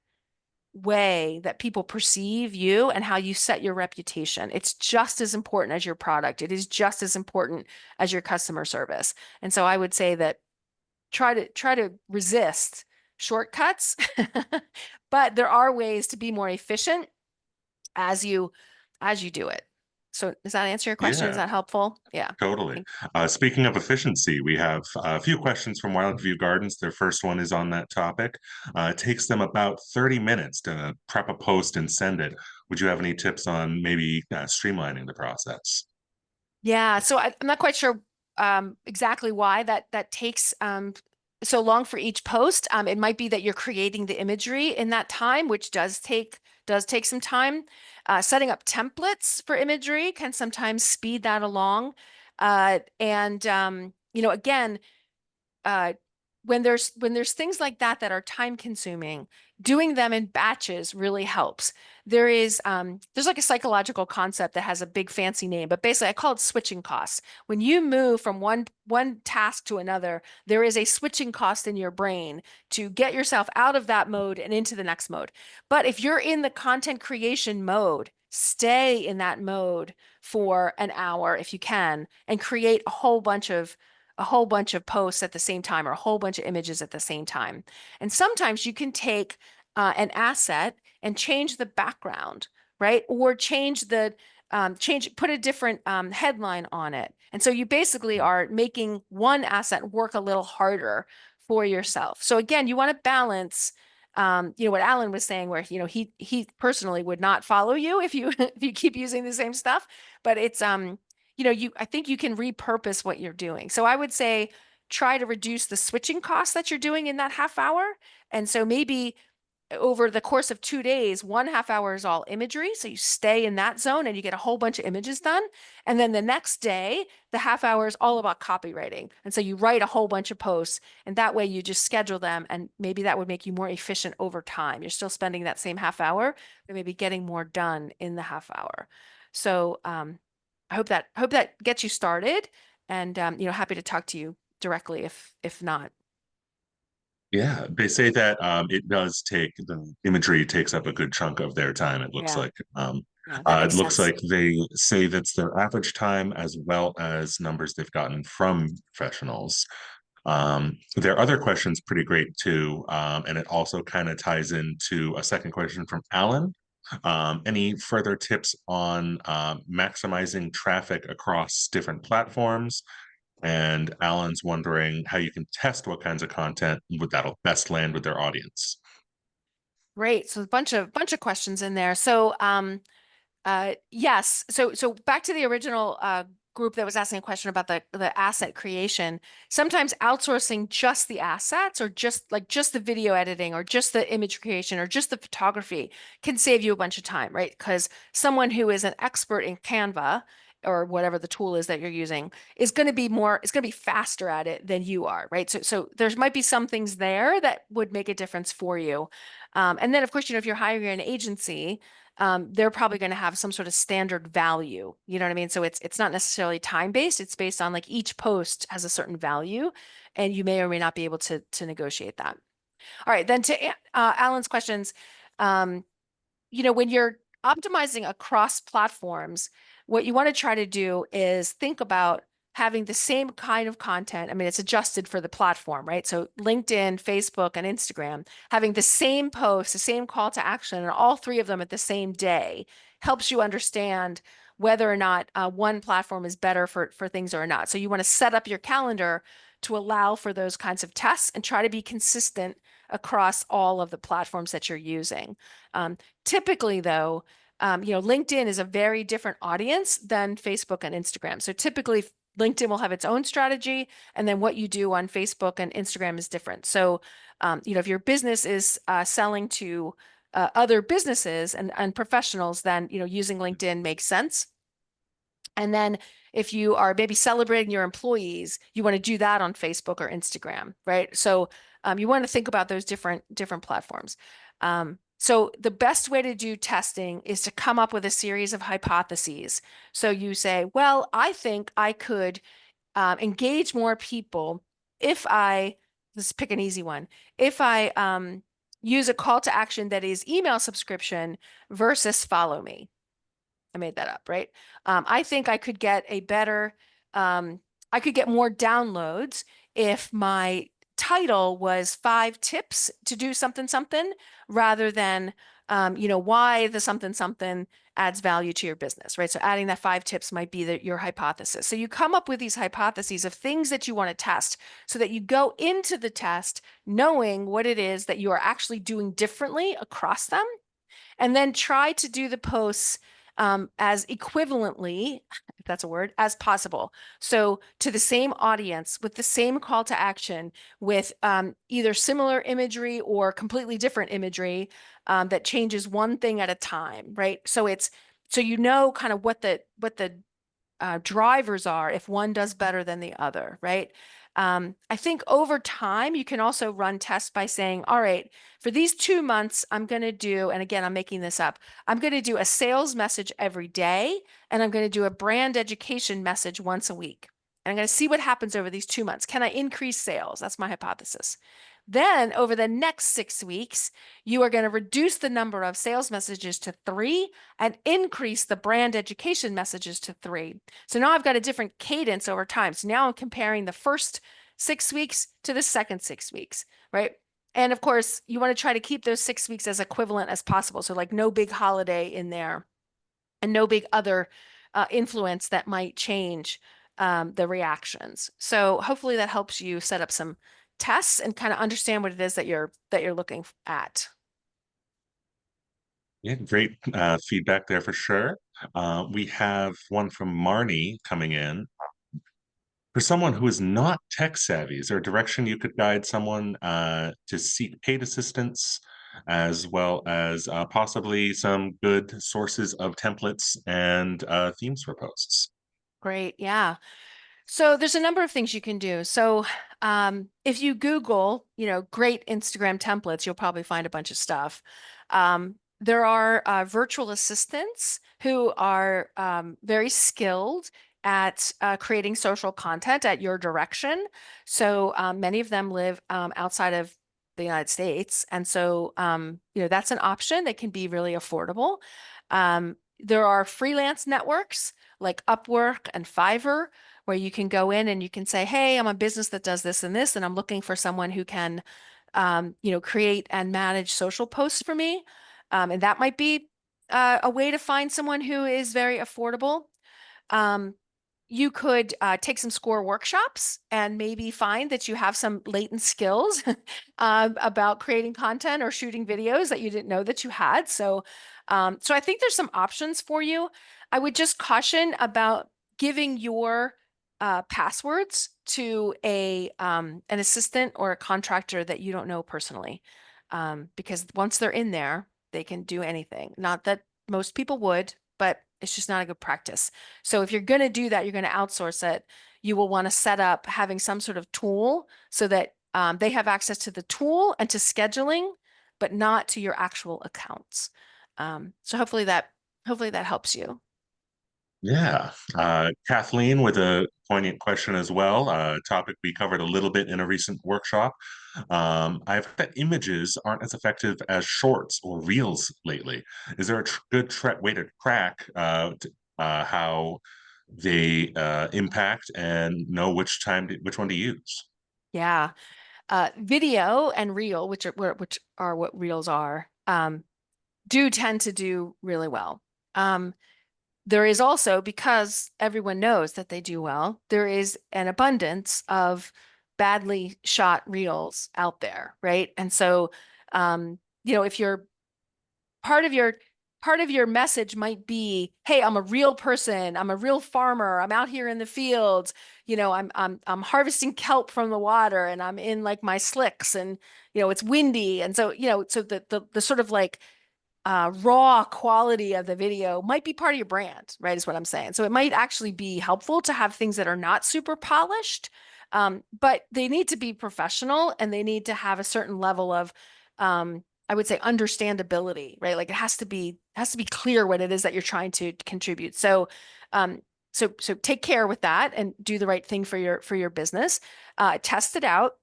way that people perceive you and how you set your reputation. It's just as important as your product. It is just as important as your customer service. And so I would say that try to resist shortcuts, but there are ways to be more efficient as you do it. So does that answer your question? Is Yeah. that helpful? Yeah. Totally. Speaking of efficiency, we have a few questions from Wildview Gardens. Their first one is on that topic. It takes them about 30 minutes to prep a post and send it. Would you have any tips on maybe streamlining the process? Yeah, so I'm not quite sure exactly why that takes so long for each post. It might be that you're creating the imagery in that time, which does take some time. Setting up templates for imagery can sometimes speed that along. And again, uh, when there's things like that that are time consuming, doing them in batches really helps. There's like a psychological concept that has a big fancy name, but basically I call it switching costs. When you move from one task to another, there is a switching cost in your brain to get yourself out of that mode and into the next mode. But if you're in the content creation mode, stay in that mode for an hour if you can and create a whole bunch of posts at the same time or a whole bunch of images at the same time. And sometimes you can take an asset and change the background, right? Or put a different headline on it. And so you basically are making one asset work a little harder for yourself. So again, you want to balance, what Alan was saying, where, he personally would not follow you if you if you keep using the same stuff, but it's I think you can repurpose what you're doing. So I would say try to reduce the switching costs that you're doing in that half hour. And so maybe over the course of 2 days, 1/2 hour is all imagery. So you stay in that zone and you get a whole bunch of images done. And then the next day, the half hour is all about copywriting. And so you write a whole bunch of posts, and that way you just schedule them. And maybe that would make you more efficient over time. You're still spending that same half hour, but maybe getting more done in the half hour. So I hope that gets you started, and happy to talk to you directly if not. Yeah, they say that it does take the imagery takes up a good chunk of their time, it looks Yeah, like. yeah, that It makes looks sense. like they say that's their average time as well as numbers they've gotten from professionals. Their other question's pretty great too, and it also kind of ties into a second question from Alan. Any further tips on maximizing traffic across different platforms? And Alan's wondering how you can test what kinds of content that'll best land with their audience. Great. So a bunch of questions in there. So yes. So back to the original group that was asking a question about the asset creation. Sometimes outsourcing just the assets or just the video editing or just the image creation or just the photography can save you a bunch of time, right? Because someone who is an expert in Canva or whatever the tool is that you're using is going to be faster at it than you are, right? So there might be some things there that would make a difference for you. And then of course, if you're hiring an agency, they're probably going to have some sort of standard value. You know what I mean? So it's not necessarily time based. It's based on like each post has a certain value, and you may or may not be able to negotiate that. All right, then to Alan's questions, um, when you're optimizing across platforms, what you want to try to do is think about having the same kind of content. I mean, it's adjusted for the platform, right? So LinkedIn, Facebook, and Instagram, having the same post, the same call to action, and all three of them at the same day helps you understand whether or not one platform is better for things or not. So you want to set up your calendar to allow for those kinds of tests and try to be consistent across all of the platforms that you're using. Typically, though, LinkedIn is a very different audience than Facebook and Instagram. So typically, LinkedIn will have its own strategy, and then what you do on Facebook and Instagram is different. So, if your business is selling to other businesses and professionals, then using LinkedIn makes sense. And then if you are maybe celebrating your employees, you want to do that on Facebook or Instagram, right? So you want to think about those different platforms. So the best way to do testing is to come up with a series of hypotheses. So you say, well, I think I could engage more people if let's pick an easy one. If I use a call to action that is email subscription versus follow me. I made that up, right? I think I could get I could get more downloads if my title was 5 tips to do something something rather than, why the something something adds value to your business, right? So adding that 5 tips might be your hypothesis. So you come up with these hypotheses of things that you want to test so that you go into the test knowing what it is that you are actually doing differently across them, and then try to do the posts as equivalently, if that's a word, as possible. So to the same audience with the same call to action with either similar imagery or completely different imagery that changes one thing at a time, right? So kind of what the drivers are if one does better than the other, right? I think over time, you can also run tests by saying, all right, for these 2 months, I'm going to do, and again, I'm making this up, I'm going to do a sales message every day, and I'm going to do a brand education message once a week. And I'm going to see what happens over these 2 months. Can I increase sales? That's my hypothesis. Then over the next 6 weeks, you are going to reduce the number of sales messages to 3 and increase the brand education messages to 3. So now I've got a different cadence over time. So now I'm comparing the first 6 weeks to the second 6 weeks, right? And of course, you want to try to keep those 6 weeks as equivalent as possible. So like no big holiday in there and no big other influence that might change the reactions. So hopefully that helps you set up some tests and kind of understand what it is that you're looking at. Yeah, great feedback there for sure. We have one from Marnie coming in. For someone who is not tech savvy, is there a direction you could guide someone to seek paid assistance, as well as possibly some good sources of templates and themes for posts? Great. Yeah. So there's a number of things you can do. So if you Google, great Instagram templates, you'll probably find a bunch of stuff. There are virtual assistants who are very skilled at creating social content at your direction. So many of them live outside of the United States. And so, that's an option that can be really affordable. There are freelance networks like Upwork and Fiverr where you can go in and you can say, hey, I'm a business that does this and this, and I'm looking for someone who can, create and manage social posts for me. And that might be a way to find someone who is very affordable. Um, you could take some SCORE workshops and maybe find that you have some latent skills about creating content or shooting videos that you didn't know that you had. So I think there's some options for you. I would just caution about giving your passwords to a an assistant or a contractor that you don't know personally, because once they're in there, they can do anything. Not that most people would, but it's just not a good practice. So if you're going to do that, you're going to outsource it. You will want to set up having some sort of tool so that they have access to the tool and to scheduling, but not to your actual accounts. So hopefully that helps you. Yeah. Kathleen with a poignant question as well, topic we covered a little bit in a recent workshop. I've heard that images aren't as effective as shorts or reels lately. Is there a good way to track how they impact and know which one to use? Yeah. Video and reel, which are what reels are, do tend to do really well. Um, there is also, because everyone knows that they do well, there is an abundance of badly shot reels out there, right? And so, if you're part of your part of your message might be, hey, I'm a real person, I'm a real farmer, I'm out here in the fields, I'm harvesting kelp from the water and I'm in like my slicks and it's windy. And so, so the sort of like raw quality of the video might be part of your brand, right? Is what I'm saying. So it might actually be helpful to have things that are not super polished, but they need to be professional and they need to have a certain level of, I would say, understandability, right? Like it has to be clear what it is that you're trying to contribute. So take care with that and do the right thing for your business. Test it out.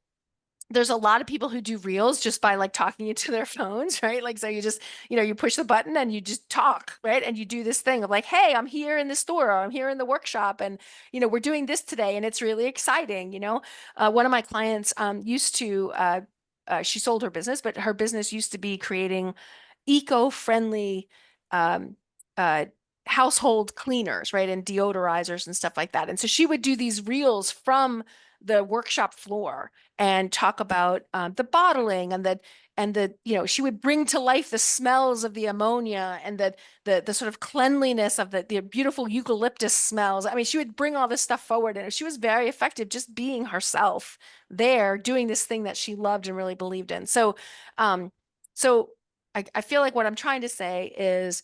There's a lot of people who do reels just by like talking into their phones, right? Like, so you just, you push the button and you just talk, right? And you do this thing of like, hey, I'm here in the store, or I'm here in the workshop, and, we're doing this today and it's really exciting. One of my clients used to, she sold her business, but her business used to be creating eco-friendly um, uh, household cleaners, right? And deodorizers and stuff like that. And so she would do these reels from the workshop floor and talk about the bottling and she would bring to life the smells of the ammonia and the sort of cleanliness of the beautiful eucalyptus smells. I mean, she would bring all this stuff forward, and she was very effective just being herself there, doing this thing that she loved and really believed in. Um, so I feel like what I'm trying to say is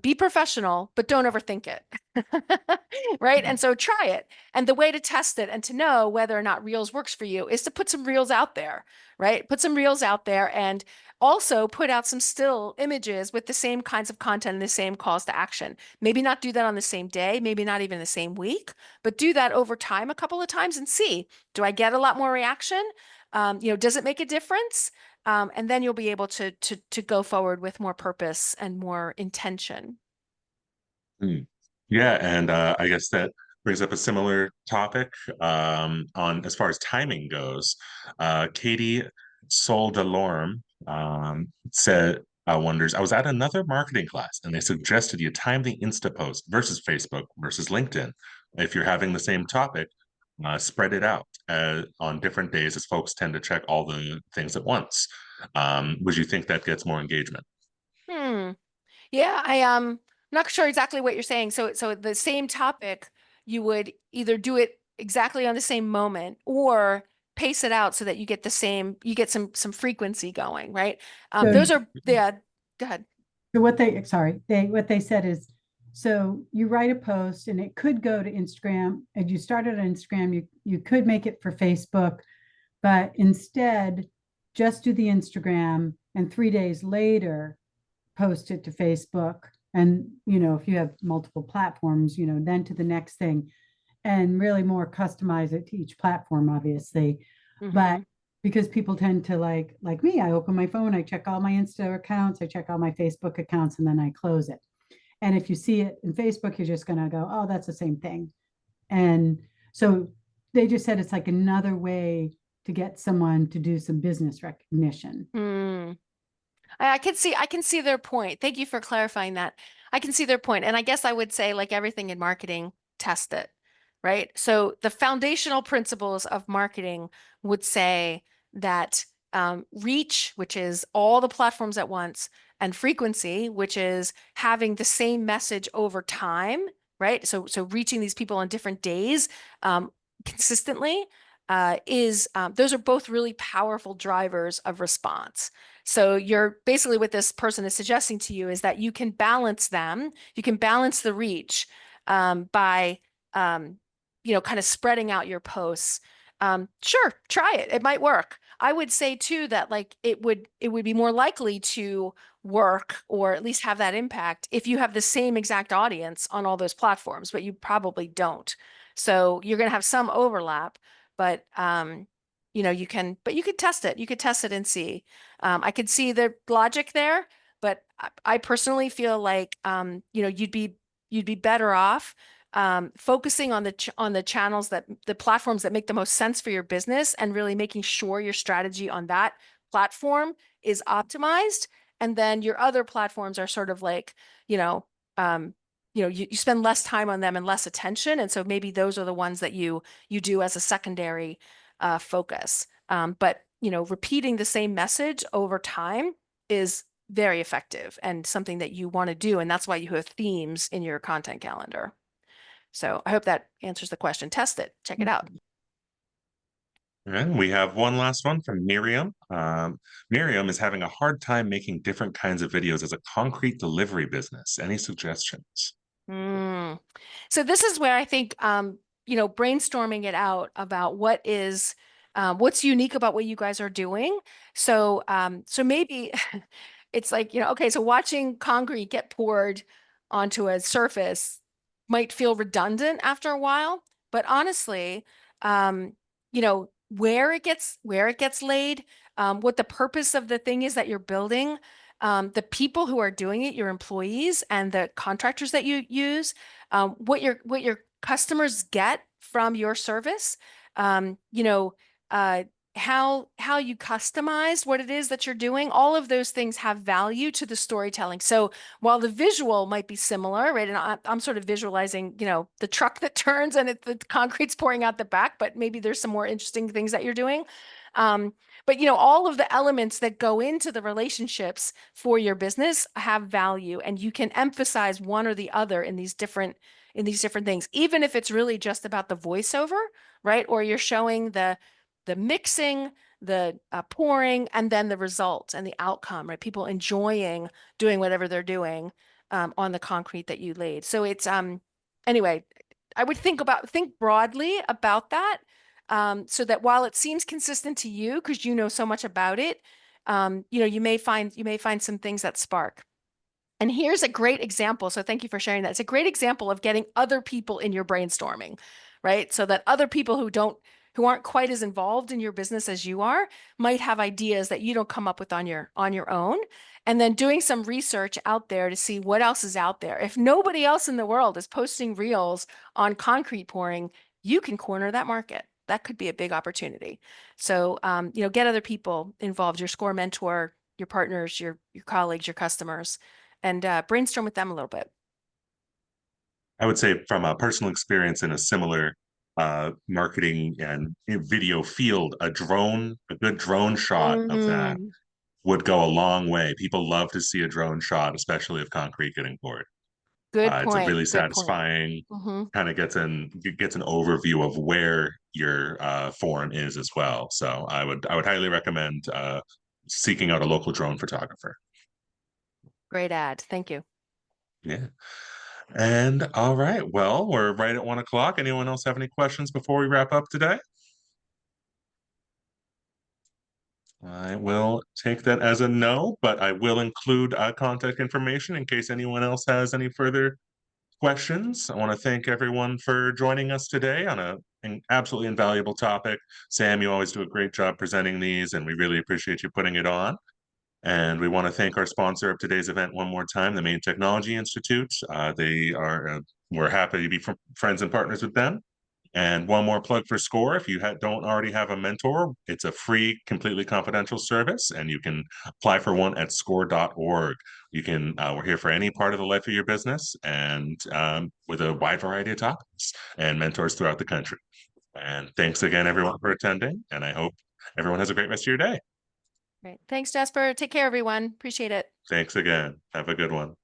be professional, but don't overthink it. Right? And so try it. And the way to test it and to know whether or not Reels works for you is to put some Reels out there, right? Put some Reels out there and also put out some still images with the same kinds of content and the same calls to action. Maybe not do that on the same day, maybe not even the same week, but do that over time a couple of times and see, do I get a lot more reaction? Does it make a difference? And then you'll be able to go forward with more purpose and more intention. Hmm. Yeah, and I guess that brings up a similar topic on as far as timing goes. Katie Sol Delorme said, wonders, I was at another marketing class and they suggested you time the Insta post versus Facebook versus LinkedIn. If you're having the same topic, spread it out on different days as folks tend to check all the things at once. Would you think that gets more engagement? Hmm. Yeah, not sure exactly what you're saying. So the same topic, you would either do it exactly on the same moment or pace it out so that you get some frequency going, right? So, Those are yeah, go ahead. so what they said is, so you write a post and it could go to Instagram, and you started on Instagram, you could make it for Facebook, but instead just do the Instagram and 3 days later post it to Facebook. And, if you have multiple platforms, then to the next thing, and really more customize it to each platform, obviously. But Mhm. because people tend to like me, I open my phone, I check all my Insta accounts, I check all my Facebook accounts, and then I close it. And if you see it in Facebook, you're just going to go, oh, that's the same thing. And so they just said it's like another way to get someone to do some business recognition. Hmm. I can see their point. Thank you for clarifying that. I can see their point. And I guess I would say, like everything in marketing, test it, right? So the foundational principles of marketing would say that reach, which is all the platforms at once, and frequency, which is having the same message over time, right? So reaching these people on different days consistently is those are both really powerful drivers of response. So you're basically what this person is suggesting to you is that you can balance them. You can balance the reach by, kind of spreading out your posts. Sure, try it. It might work. I would say too that like it would be more likely to work or at least have that impact if you have the same exact audience on all those platforms, but you probably don't. So you're going to have some overlap, but you could test it. You could test it and see. I could see the logic there, but I personally feel like you'd be better off focusing on the channels that the platforms that make the most sense for your business and really making sure your strategy on that platform is optimized. And then your other platforms are sort of like, you spend less time on them and less attention. And so maybe those are the ones that you do as a secondary focus. But repeating the same message over time is very effective and something that you want to do. And that's why you have themes in your content calendar. So I hope that answers the question. Test it, check it out. And we have one last one from Miriam. Miriam is having a hard time making different kinds of videos as a concrete delivery business. Any suggestions? So this is where I think, brainstorming it out about what's unique about what you guys are doing. So maybe it's like, okay, so watching concrete get poured onto a surface might feel redundant after a while, but honestly, where it gets laid, what the purpose of the thing is that you're building, the people who are doing it, your employees and the contractors that you use, what your customers get from your service, um, you know, uh, how you customize what it is that you're doing, all of those things have value to the storytelling. So while the visual might be similar, right? And I'm sort of visualizing, the truck that turns and the concrete's pouring out the back, but maybe there's some more interesting things that you're doing. But all of the elements that go into the relationships for your business have value, and you can emphasize one or the other in these different things, even if it's really just about the voiceover, right? Or you're showing the mixing, the pouring, and then the results and the outcome, right? People enjoying doing whatever they're doing on the concrete that you laid. So it's anyway, I would think broadly about that, so that while it seems consistent to you because you know so much about it, you may find some things that spark. And here's a great example. So thank you for sharing that. It's a great example of getting other people in your brainstorming, right? So that other people who aren't quite as involved in your business as you are might have ideas that you don't come up with on your own. And then doing some research out there to see what else is out there. If nobody else in the world is posting reels on concrete pouring, you can corner that market. That could be a big opportunity. So, get other people involved, your SCORE mentor, your partners, your colleagues, your customers, and brainstorm with them a little bit. I would say from a personal experience in a similar marketing and video field, a good drone shot of that would go a long way. People love to see a drone shot, especially of concrete getting poured. Good It's a point. really Good point. satisfying, kind of gets an overview of where your forum is as well. So I would highly recommend seeking out a local drone photographer. Great ad. Thank you. Yeah. And all right, well, we're right at 1 o'clock. Anyone else have any questions before we wrap up today? I will take that as a no, but I will include contact information in case anyone else has any further questions. I want to thank everyone for joining us today on an absolutely invaluable topic. Sam, you always do a great job presenting these, and we really appreciate you putting it on. And we want to thank our sponsor of today's event one more time, the Maine Technology Institute. We're happy to be friends and partners with them. And one more plug for SCORE. If you don't already have a mentor, it's a free, completely confidential service, and you can apply for one at score.org. You can, we're here for any part of the life of your business, and with a wide variety of topics and mentors throughout the country. And thanks again, everyone, for attending. And I hope everyone has a great rest of your day. Great. Thanks, Jasper. Take care, everyone. Appreciate it. Thanks again. Have a good one.